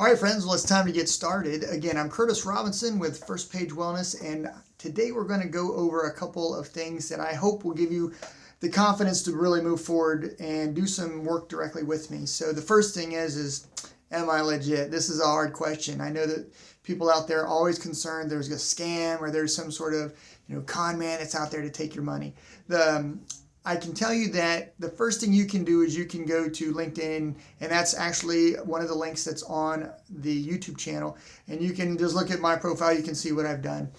All right, friends, well, it's time to get started. Again, I'm Curtis Robinson with First Page Wellness, and today we're going to go over a couple of things that I hope will give you the confidence to really move forward and do some work directly with me. So the first thing is am I legit? This is a hard question. I know that people out there are always concerned there's a scam or there's some sort of con man that's out there to take your money. I can tell you that the first thing you can do is you can go to LinkedIn, and that's actually one of the links that's on the YouTube channel, and you can just look at my profile. You can see what I've done.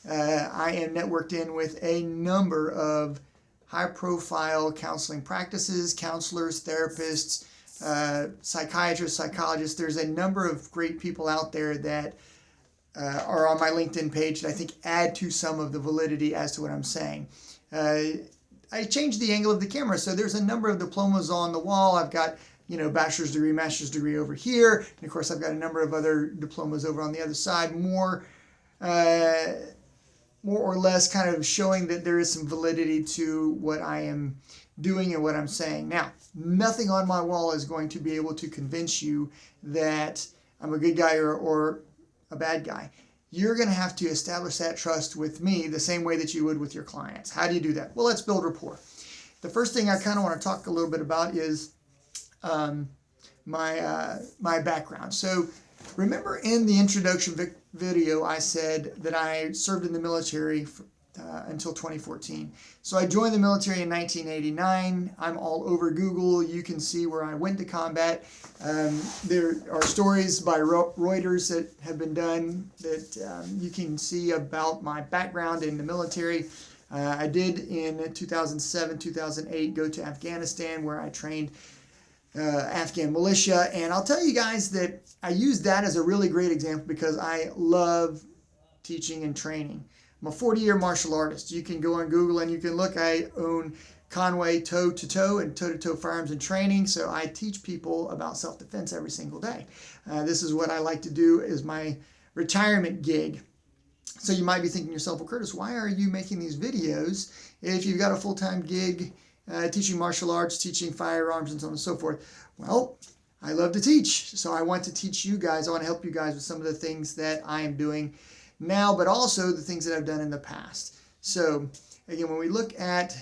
I am networked in with a number of high-profile counseling practices, counselors, therapists, psychiatrists, psychologists. There's a number of great people out there that are on my LinkedIn page that I think add to some of the validity as to what I'm saying. I changed the angle of the camera, so there's a number of diplomas on the wall. I've got, bachelor's degree, master's degree over here, and of course I've got a number of other diplomas over on the other side, more or less kind of showing that there is some validity to what I am doing and what I'm saying. Now, nothing on my wall is going to be able to convince you that I'm a good guy or a bad guy. You're going to have to establish that trust with me the same way that you would with your clients. How do you do that? Well, let's build rapport. The first thing I kind of want to talk a little bit about is my background. So remember in the introduction video, I said that I served in the military until 2014. So I joined the military in 1989. I'm all over Google. You can see where I went to combat. There are stories by Reuters that have been done that you can see about my background in the military. I did in 2007, 2008 go to Afghanistan where I trained Afghan militia. And I'll tell you guys that I use that as a really great example because I love teaching and training. I'm a 40-year martial artist. You can go on Google and you can look. I own Conway toe-to-toe and toe-to-toe firearms and training. So I teach people about self-defense every single day. This is what I like to do as my retirement gig. So you might be thinking to yourself, well, Curtis, why are you making these videos if you've got a full-time gig teaching martial arts, teaching firearms, and so on and so forth? Well, I love to teach. So I want to teach you guys. I want to help you guys with some of the things that I am doing now, but also the things that I've done in the past. So again, when we look at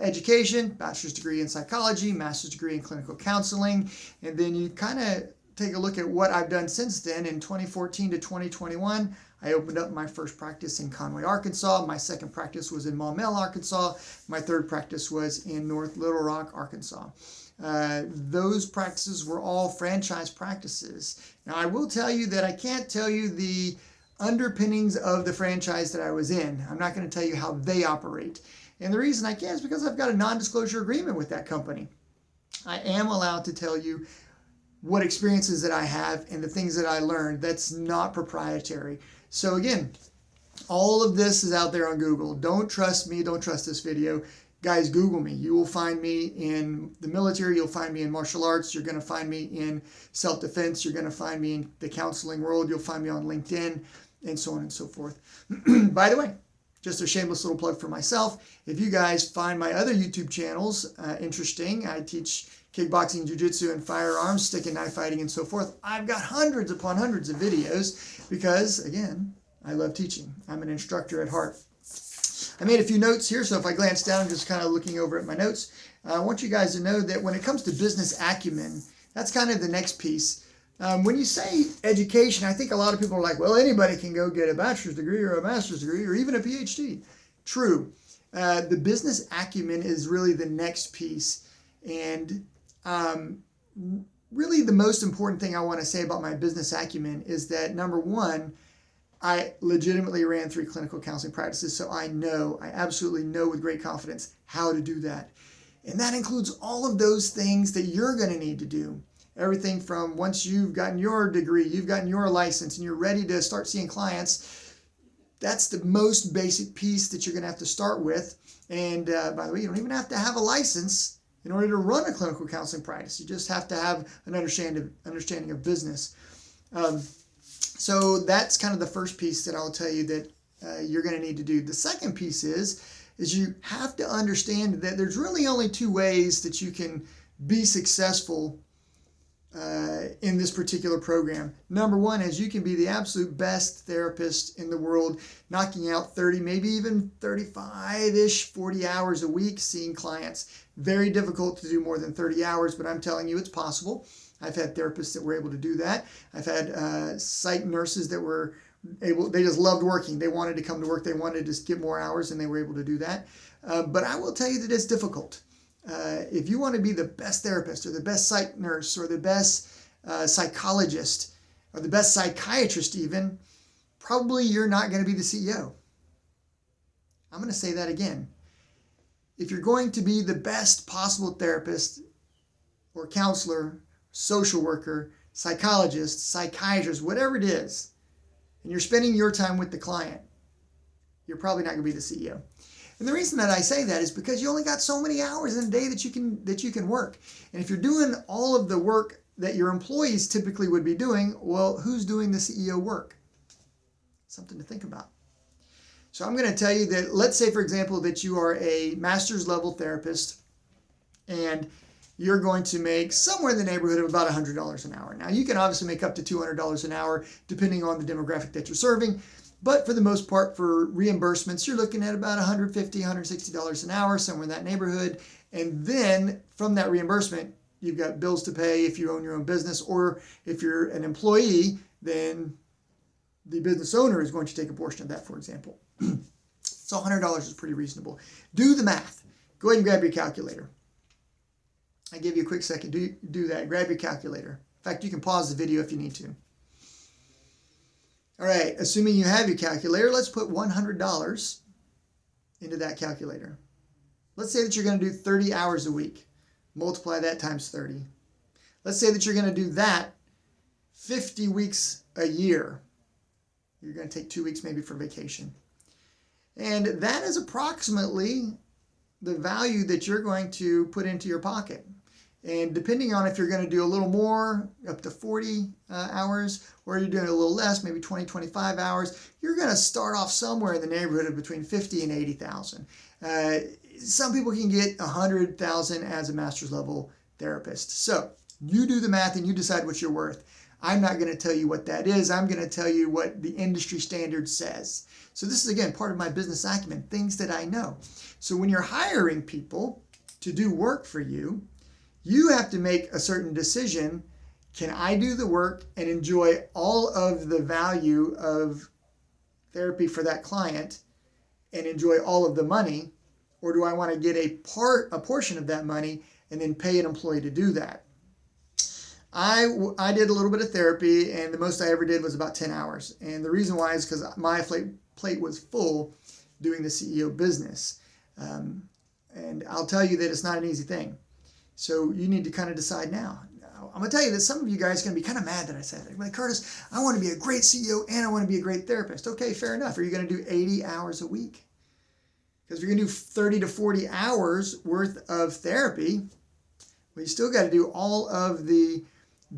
education, bachelor's degree in psychology, master's degree in clinical counseling, and then you kind of take a look at what I've done since then. In 2014 to 2021, I opened up my first practice in Conway, Arkansas. My second practice was in Maumelle, Arkansas. My third practice was in North Little Rock, Arkansas. Those practices were all franchise practices. Now, I will tell you that I can't tell you the underpinnings of the franchise that I was in. I'm not going to tell you how they operate. And the reason I can't is because I've got a non-disclosure agreement with that company. I am allowed to tell you what experiences that I have and the things that I learned. That's not proprietary. So again, all of this is out there on Google. Don't trust me. Don't trust this video. Guys, Google me. You will find me in the military. You'll find me in martial arts. You're going to find me in self-defense. You're going to find me in the counseling world. You'll find me on LinkedIn, and so on and so forth. By the way, just a shameless little plug for myself. If you guys find my other YouTube channels interesting, I teach kickboxing, jiu-jitsu, and firearms, stick and knife fighting, and so forth. I've got hundreds upon hundreds of videos because, again, I love teaching. I'm an instructor at heart. I made a few notes here, so if I glance down, I'm just kind of looking over at my notes. I want you guys to know that when it comes to business acumen, that's kind of the next piece. When you say education, I think a lot of people are like, well, anybody can go get a bachelor's degree or a master's degree or even a PhD. True. The business acumen is really the next piece. And really the most important thing I want to say about my business acumen is that, number one, I legitimately ran 3 clinical counseling practices, so I absolutely know with great confidence how to do that. And that includes all of those things that you're going to need to do. Everything from once you've gotten your degree, you've gotten your license, and you're ready to start seeing clients, that's the most basic piece that you're going to have to start with. And by the way, you don't even have to have a license in order to run a clinical counseling practice. You just have to have an understanding of business. So that's kind of the first piece that I'll tell you that you're going to need to do. The second piece is you have to understand that there's really only 2 ways that you can be successful in this particular program. Number one is you can be the absolute best therapist in the world, knocking out 30, maybe even 35-ish, 40 hours a week seeing clients. Very difficult to do more than 30 hours, but I'm telling you it's possible. I've had therapists that were able to do that. I've had psych nurses that were able, they just loved working. They wanted to come to work. They wanted to get more hours, and they were able to do that. But I will tell you that it's difficult. If you want to be the best therapist or the best psych nurse or the best psychologist or the best psychiatrist even, probably you're not going to be the CEO. I'm going to say that again. If you're going to be the best possible therapist or counselor, social worker, psychologist, psychiatrist, whatever it is, and you're spending your time with the client, you're probably not going to be the CEO. And the reason that I say that is because you only got so many hours in a day that you can work. And if you're doing all of the work that your employees typically would be doing, well, who's doing the CEO work? Something to think about. So I'm going to tell you that, let's say, for example, that you are a master's level therapist and you're going to make somewhere in the neighborhood of about $100 an hour. Now, you can obviously make up to $200 an hour depending on the demographic that you're serving. But for the most part, for reimbursements, you're looking at about $150, $160 an hour, somewhere in that neighborhood. And then from that reimbursement, you've got bills to pay if you own your own business, or if you're an employee, then the business owner is going to take a portion of that, for example. So $100 is pretty reasonable. Do the math. Go ahead and grab your calculator. I give you a quick second. Do that. Grab your calculator. In fact, you can pause the video if you need to. All right, assuming you have your calculator, let's put $100 into that calculator. Let's say that you're going to do 30 hours a week. Multiply that times 30. Let's say that you're going to do that 50 weeks a year. You're going to take 2 weeks maybe for vacation. And that is approximately the value that you're going to put into your pocket. And depending on if you're going to do a little more, up to 40 hours, or you're doing a little less, maybe 20, 25 hours, you're going to start off somewhere in the neighborhood of between 50 and 80,000. Some people can get 100,000 as a master's level therapist. So you do the math and you decide what you're worth. I'm not going to tell you what that is. I'm going to tell you what the industry standard says. So this is, again, part of my business acumen, things that I know. So when you're hiring people to do work for you, you have to make a certain decision. Can I do the work and enjoy all of the value of therapy for that client and enjoy all of the money? Or do I want to get a portion of that money and then pay an employee to do that? I did a little bit of therapy, and the most I ever did was about 10 hours. And the reason why is because my plate was full doing the CEO business. And I'll tell you that it's not an easy thing. So you need to kind of decide now. I'm going to tell you that some of you guys are going to be kind of mad that I said that. Like, Curtis, I want to be a great CEO and I want to be a great therapist. Okay, fair enough. Are you going to do 80 hours a week? Because if you're going to do 30 to 40 hours worth of therapy, well, you still got to do all of the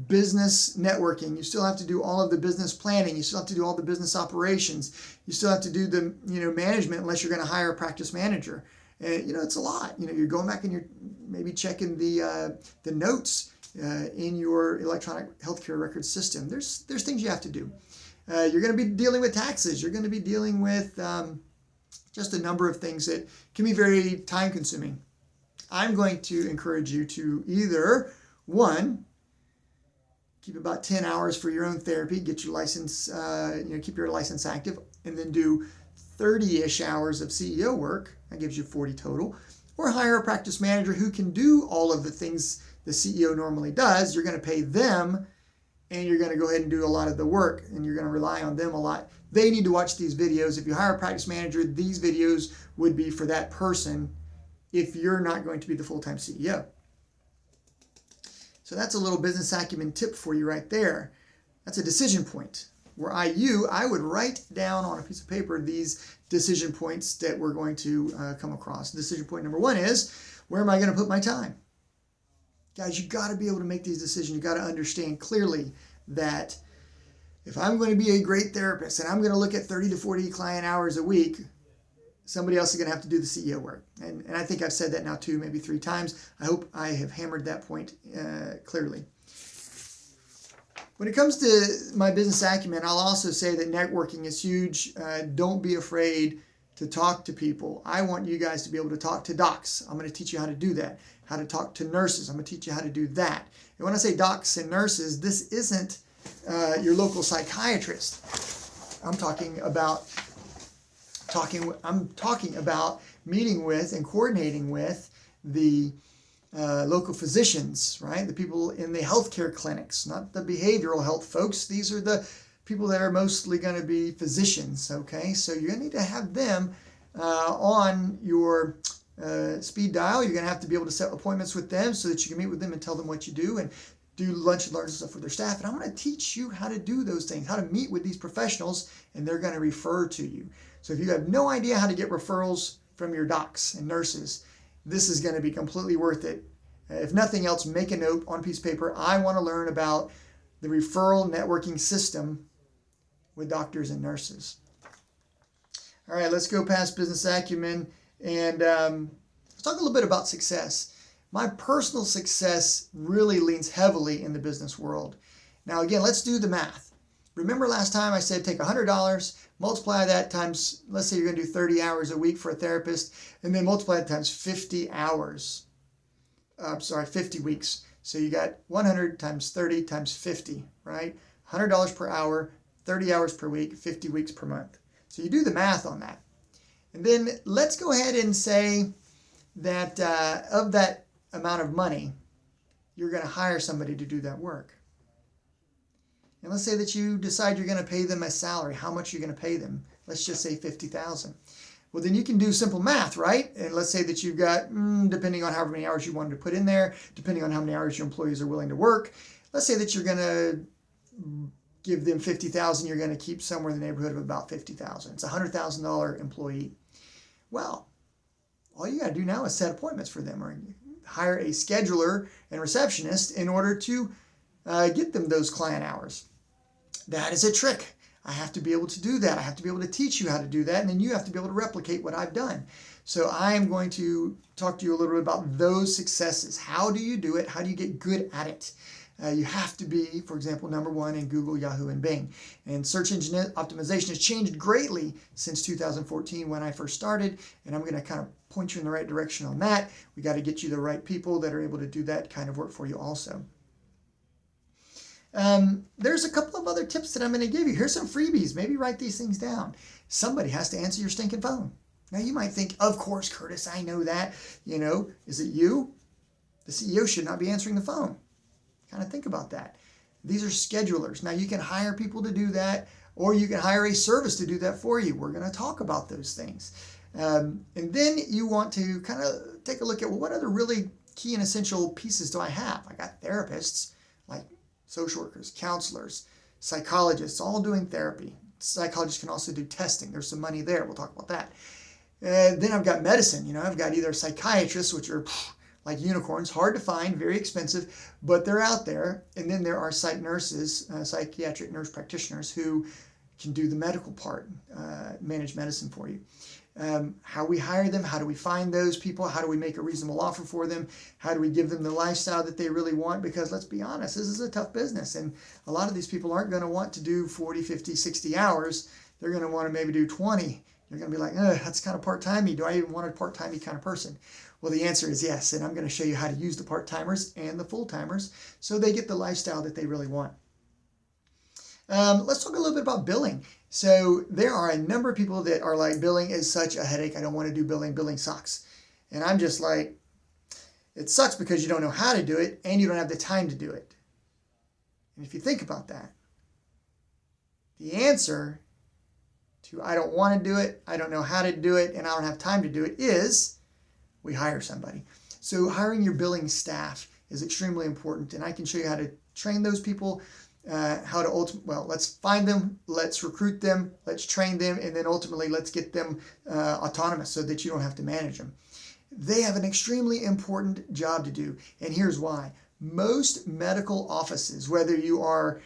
business networking. You still have to do all of the business planning. You still have to do all the business operations. You still have to do the management, unless you're going to hire a practice manager. And it's a lot. You're going back and you're maybe checking the notes in your electronic healthcare record system. There's things you have to do. You're going to be dealing with taxes. You're going to be dealing with just a number of things that can be very time consuming. I'm going to encourage you to either, one, keep about 10 hours for your own therapy, get your license, keep your license active, and then do 30-ish hours of CEO work. That gives you 40 total. Or hire a practice manager who can do all of the things the CEO normally does. You're going to pay them, and you're going to go ahead and do a lot of the work, and you're going to rely on them a lot. They need to watch these videos. If you hire a practice manager, these videos would be for that person if you're not going to be the full-time CEO. So that's a little business acumen tip for you right there. That's a decision point where I would write down on a piece of paper these decision points that we're going to come across. Decision point number one is, where am I going to put my time? Guys, you got to be able to make these decisions. You got to understand clearly that if I'm going to be a great therapist and I'm going to look at 30 to 40 client hours a week, somebody else is going to have to do the CEO work. And I think I've said that now 2, maybe 3 times. I hope I have hammered that point clearly. When it comes to my business acumen, I'll also say that networking is huge. Don't be afraid to talk to people. I want you guys to be able to talk to docs. I'm going to teach you how to do that. How to talk to nurses. I'm going to teach you how to do that. And when I say docs and nurses, this isn't your local psychiatrist. I'm talking about meeting with and coordinating with the local physicians, right? The people in the healthcare clinics, not the behavioral health folks. These are the people that are mostly going to be physicians, okay? So you're going to need to have them on your speed dial. You're going to have to be able to set appointments with them so that you can meet with them and tell them what you do and do lunch and learn stuff with their staff. And I'm going to teach you how to do those things, how to meet with these professionals, and they're going to refer to you. So if you have no idea how to get referrals from your docs and nurses, this is going to be completely worth it. If nothing else, make a note on a piece of paper. I want to learn about the referral networking system with doctors and nurses. All right, let's go past business acumen and let's talk a little bit about success. My personal success really leans heavily in the business world. Now, again, let's do the math. Remember last time I said take $100, multiply that times, let's say you're going to do 30 hours a week for a therapist, and then multiply it times 50 hours. 50 weeks. So you got 100 times 30 times 50, right? $100 per hour, 30 hours per week, 50 weeks per month. So you do the math on that. And then let's go ahead and say that of that amount of money, you're going to hire somebody to do that work. And let's say that you decide you're going to pay them a salary. How much you're going to pay them? Let's just say $50,000. Well, then you can do simple math, right? And let's say that you've got, depending on however many hours you wanted to put in there, depending on how many hours your employees are willing to work, let's say that you're going to give them $50,000, you're going to keep somewhere in the neighborhood of about $50,000. It's a $100,000 employee. Well, all you got to do now is set appointments for them or hire a scheduler and receptionist in order to get them those client hours. That is a trick. I have to be able to do that. I have to be able to teach you how to do that, and then you have to be able to replicate what I've done. So I am going to talk to you a little bit about those successes. How do you do it? How do you get good at it? You have to be, for example, number one in Google, Yahoo, and Bing. And search engine optimization has changed greatly since 2014 when I first started, and I'm going to kind of point you in the right direction on that. We got to get you the right people that are able to do that kind of work for you also. There's a couple of other tips that I'm going to give you. Here's some freebies. Maybe write these things down. Somebody has to answer your stinking phone. Now you might think, of course, Curtis, I know that. Is it you? The CEO should not be answering the phone. Kind of think about that. These are schedulers. Now you can hire people to do that, or you can hire a service to do that for you. We're going to talk about those things. And then you want to kind of take a look at, well, what other really key and essential pieces do I have? I got therapists, like social workers, counselors, psychologists, all doing therapy. Psychologists can also do testing. There's some money there. We'll talk about that. Then I've got medicine. I've got either psychiatrists, which are like unicorns, hard to find, very expensive, but they're out there. And then there are psych nurses, psychiatric nurse practitioners who can do the medical part, manage medicine for you. How we hire them, how do we find those people, how do we make a reasonable offer for them, how do we give them the lifestyle that they really want, because let's be honest, this is a tough business, and a lot of these people aren't going to want to do 40, 50, 60 hours. They're going to want to maybe do 20. You're going to be like, that's kind of part-timey. Do I even want a part-timey kind of person? Well, the answer is yes, and I'm going to show you how to use the part-timers and the full-timers so they get the lifestyle that they really want. Let's talk a little bit about billing. So there are a number of people that are like, billing is such a headache. I don't want to do billing. Billing sucks. And I'm just like, it sucks because you don't know how to do it and you don't have the time to do it. And if you think about that, the answer to I don't want to do it, I don't know how to do it, and I don't have time to do it is we hire somebody. So hiring your billing staff is extremely important, and I can show you how to train those people, how to let's find them, let's recruit them, let's train them, and then ultimately let's get them autonomous so that you don't have to manage them. They have an extremely important job to do, and here's why. Most medical offices, whether you are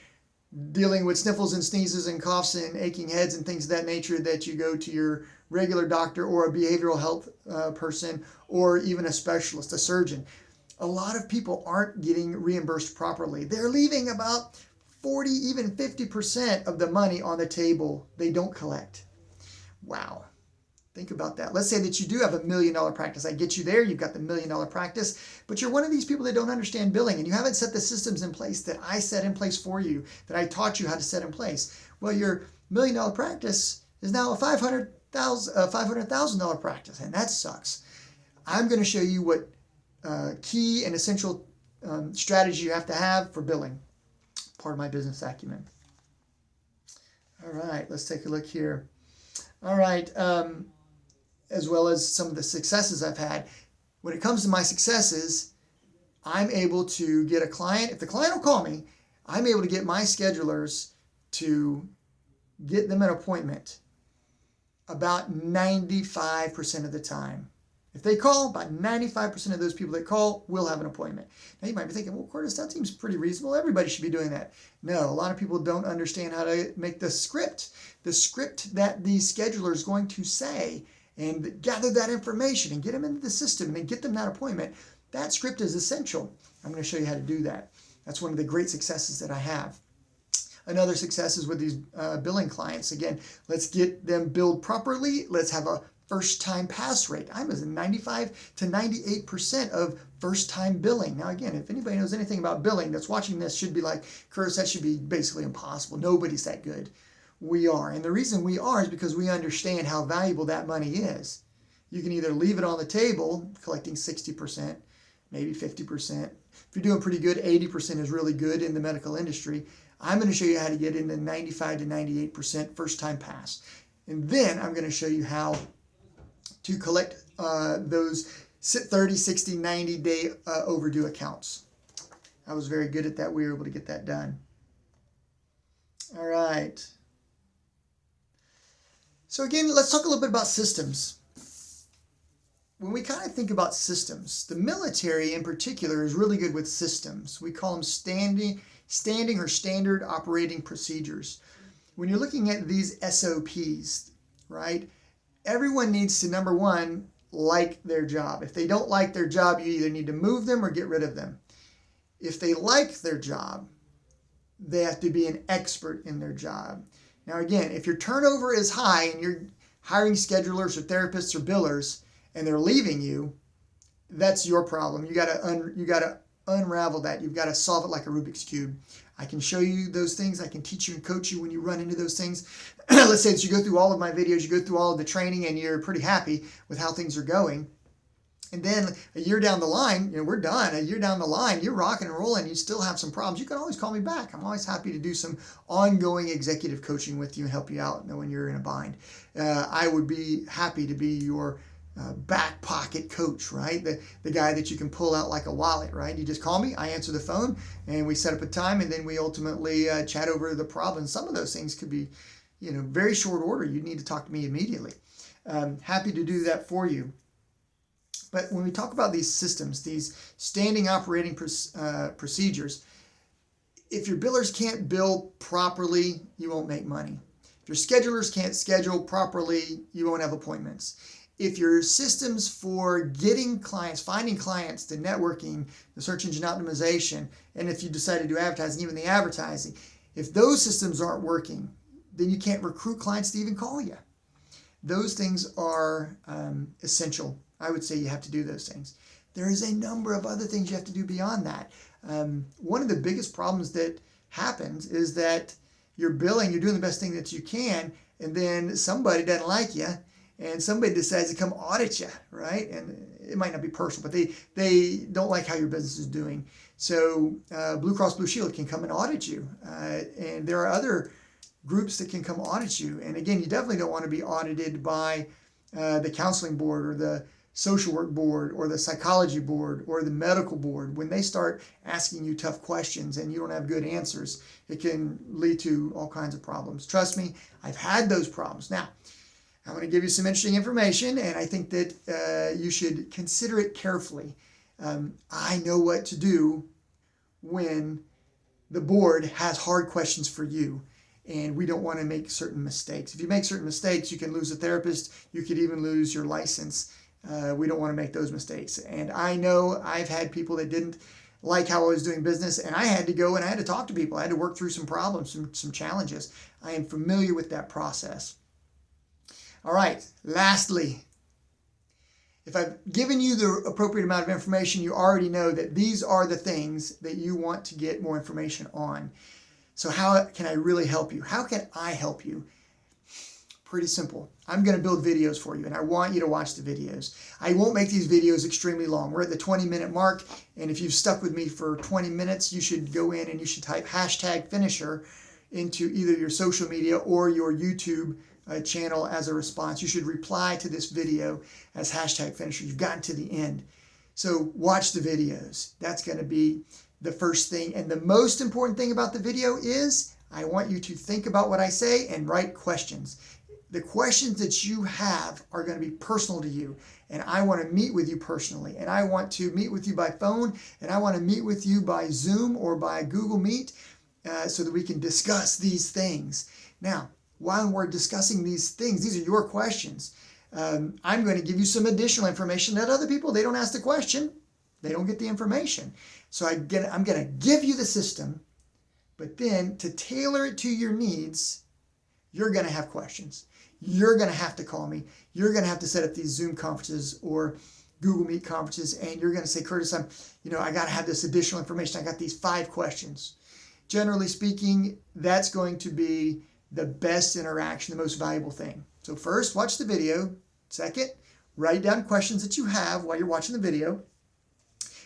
dealing with sniffles and sneezes and coughs and aching heads and things of that nature, that you go to your regular doctor or a behavioral health person or even a specialist, a surgeon, a lot of people aren't getting reimbursed properly. They're leaving about 40, even 50% of the money on the table they don't collect. Wow. Think about that. Let's say that you do have $1 million practice. I get you there. You've got the $1 million practice, but you're one of these people that don't understand billing and you haven't set the systems in place that I set in place for you, that I taught you how to set in place. Well, your $1 million practice is now a $500,000 practice, and that sucks. I'm going to show you what key and essential strategy you have to have for billing. Part of my business acumen. All right, let's take a look here. All right. As well as some of the successes I've had. When it comes to my successes, I'm able to get a client. If the client will call me, I'm able to get my schedulers to get them an appointment about 95% of the time. If they call, about 95% of those people that call will have an appointment. Now you might be thinking, well, Curtis, that seems pretty reasonable. Everybody should be doing that. No, a lot of people don't understand how to make the script that the scheduler is going to say, and gather that information and get them into the system and then get them that appointment. That script is essential. I'm going to show you how to do that. That's one of the great successes that I have. Another success is with these billing clients. Again, let's get them billed properly. Let's have a first-time pass rate. I'm at 95 to 98% of first-time billing. Now, again, if anybody knows anything about billing that's watching this should be like, Curtis, that should be basically impossible. Nobody's that good. We are. And the reason we are is because we understand how valuable that money is. You can either leave it on the table, collecting 60%, maybe 50%. If you're doing pretty good, 80% is really good in the medical industry. I'm going to show you how to get into 95 to 98% first-time pass. And then I'm going to show you how to collect those 30, 60, 90-day overdue accounts. I was very good at that. We were able to get that done. All right. So again, let's talk a little bit about systems. When we kind of think about systems, the military in particular is really good with systems. We call them standing or standard operating procedures. When you're looking at these SOPs, right, everyone needs to, number one, like their job. If they don't like their job, you either need to move them or get rid of them. If they like their job, they have to be an expert in their job. Now, again, if your turnover is high and you're hiring schedulers or therapists or billers and they're leaving you, that's your problem. You got to unravel that. You've got to solve it like a Rubik's Cube. I can show you those things. I can teach you and coach you when you run into those things. Let's say that you go through all of my videos, you go through all of the training, and you're pretty happy with how things are going. And then a year down the line, we're done. A year down the line, you're rocking and rolling. You still have some problems. You can always call me back. I'm always happy to do some ongoing executive coaching with you and help you out when you're in a bind. I would be happy to be your back pocket coach, right? The guy that you can pull out like a wallet, right? You just call me, I answer the phone, and we set up a time, and then we ultimately chat over the problem. Some of those things could be, very short order. You need to talk to me immediately. Happy to do that for you. But when we talk about these systems, these standing operating procedures, if your billers can't bill properly, you won't make money. If your schedulers can't schedule properly, you won't have appointments. If your systems for getting clients, finding clients, the networking, the search engine optimization, and if you decide to do advertising, even the advertising, if those systems aren't working, then you can't recruit clients to even call you. Those things are essential. I would say you have to do those things. There is a number of other things you have to do beyond that. One of the biggest problems that happens is that you're billing, you're doing the best thing that you can, and then somebody doesn't like you, and somebody decides to come audit you, right? And it might not be personal, but they don't like how your business is doing. So Blue Cross Blue Shield can come and audit you, and there are other groups that can come audit you. And again, you definitely don't want to be audited by the counseling board or the social work board or the psychology board or the medical board. When they start asking you tough questions and you don't have good answers, it can lead to all kinds of problems. Trust me, I've had those problems. Now, I'm going to give you some interesting information, and I think that you should consider it carefully. I know what to do when the board has hard questions for you, and we don't want to make certain mistakes. If you make certain mistakes, you can lose a therapist. You could even lose your license. We don't want to make those mistakes. And I know I've had people that didn't like how I was doing business, and I had to go and I had to talk to people. I had to work through some problems, some challenges. I am familiar with that process. All right, lastly, if I've given you the appropriate amount of information, you already know that these are the things that you want to get more information on. So how can I really help you? How can I help you? Pretty simple. I'm going to build videos for you, and I want you to watch the videos. I won't make these videos extremely long. We're at the 20-minute mark, and if you've stuck with me for 20 minutes, you should go in and you should type #finisher into either your social media or your YouTube channel as a response. You should reply to this video as #finisher. You've gotten to the end. So watch the videos. That's going to be the first thing. And the most important thing about the video is I want you to think about what I say and write questions. The questions that you have are going to be personal to you, and I want to meet with you personally, and I want to meet with you by phone, and I want to meet with you by Zoom or by Google Meet so that we can discuss these things. Now, while we're discussing these things, these are your questions. I'm going to give you some additional information that other people, they don't ask the question, they don't get the information. So I'm going to give you the system, but then to tailor it to your needs, you're going to have questions. You're going to have to call me. You're going to have to set up these Zoom conferences or Google Meet conferences, and you're going to say, Curtis, I got to have this additional information. I got these 5 questions. Generally speaking, that's going to be the best interaction, the most valuable thing. So first, watch the video. Second, write down questions that you have while you're watching the video.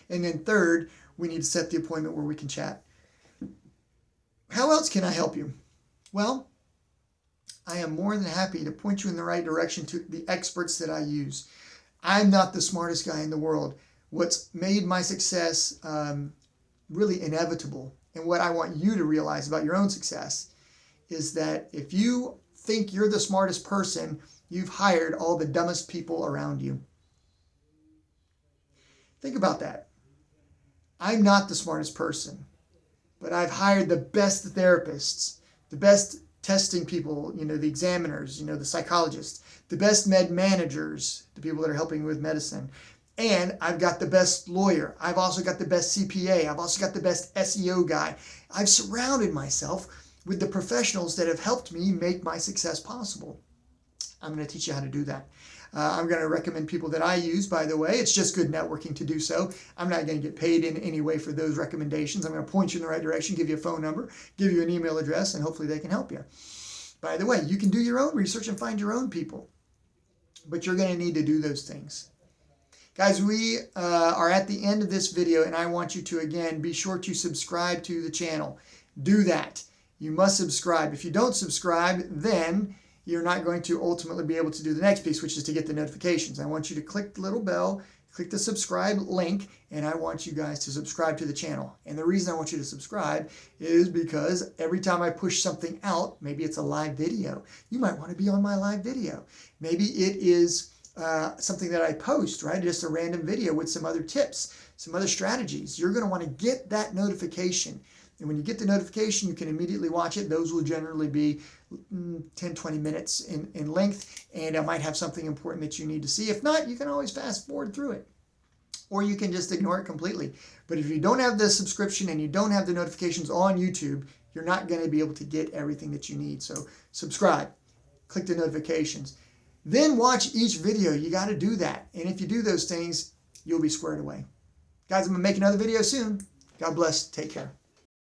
And then third, we need to set the appointment where we can chat. How else can I help you? Well, I am more than happy to point you in the right direction to the experts that I use. I'm not the smartest guy in the world. What's made my success really inevitable, and what I want you to realize about your own success, is that if you think you're the smartest person, you've hired all the dumbest people around you. Think about that. I'm not the smartest person, but I've hired the best therapists, the best testing people, the examiners, the psychologists, the best med managers, the people that are helping with medicine. And I've got the best lawyer. I've also got the best CPA. I've also got the best SEO guy. I've surrounded myself with the professionals that have helped me make my success possible. I'm going to teach you how to do that. I'm going to recommend people that I use, by the way. It's just good networking to do so. I'm not going to get paid in any way for those recommendations. I'm going to point you in the right direction, give you a phone number, give you an email address, and hopefully they can help you. By the way, you can do your own research and find your own people, but you're going to need to do those things. Guys, we are at the end of this video, and I want you to, again, be sure to subscribe to the channel. Do that. You must subscribe. If you don't subscribe, then you're not going to ultimately be able to do the next piece, which is to get the notifications. I want you to click the little bell, click the subscribe link, and I want you guys to subscribe to the channel. And the reason I want you to subscribe is because every time I push something out, maybe it's a live video, you might want to be on my live video. Maybe it is something that I post, right? Just a random video with some other tips, some other strategies. You're going to want to get that notification. And when you get the notification, you can immediately watch it. Those will generally be 10, 20 minutes in length, and I might have something important that you need to see. If not, you can always fast forward through it, or you can just ignore it completely. But if you don't have the subscription and you don't have the notifications on YouTube, you're not going to be able to get everything that you need. So subscribe, click the notifications, then watch each video. You got to do that. And if you do those things, you'll be squared away. Guys, I'm going to make another video soon. God bless. Take care.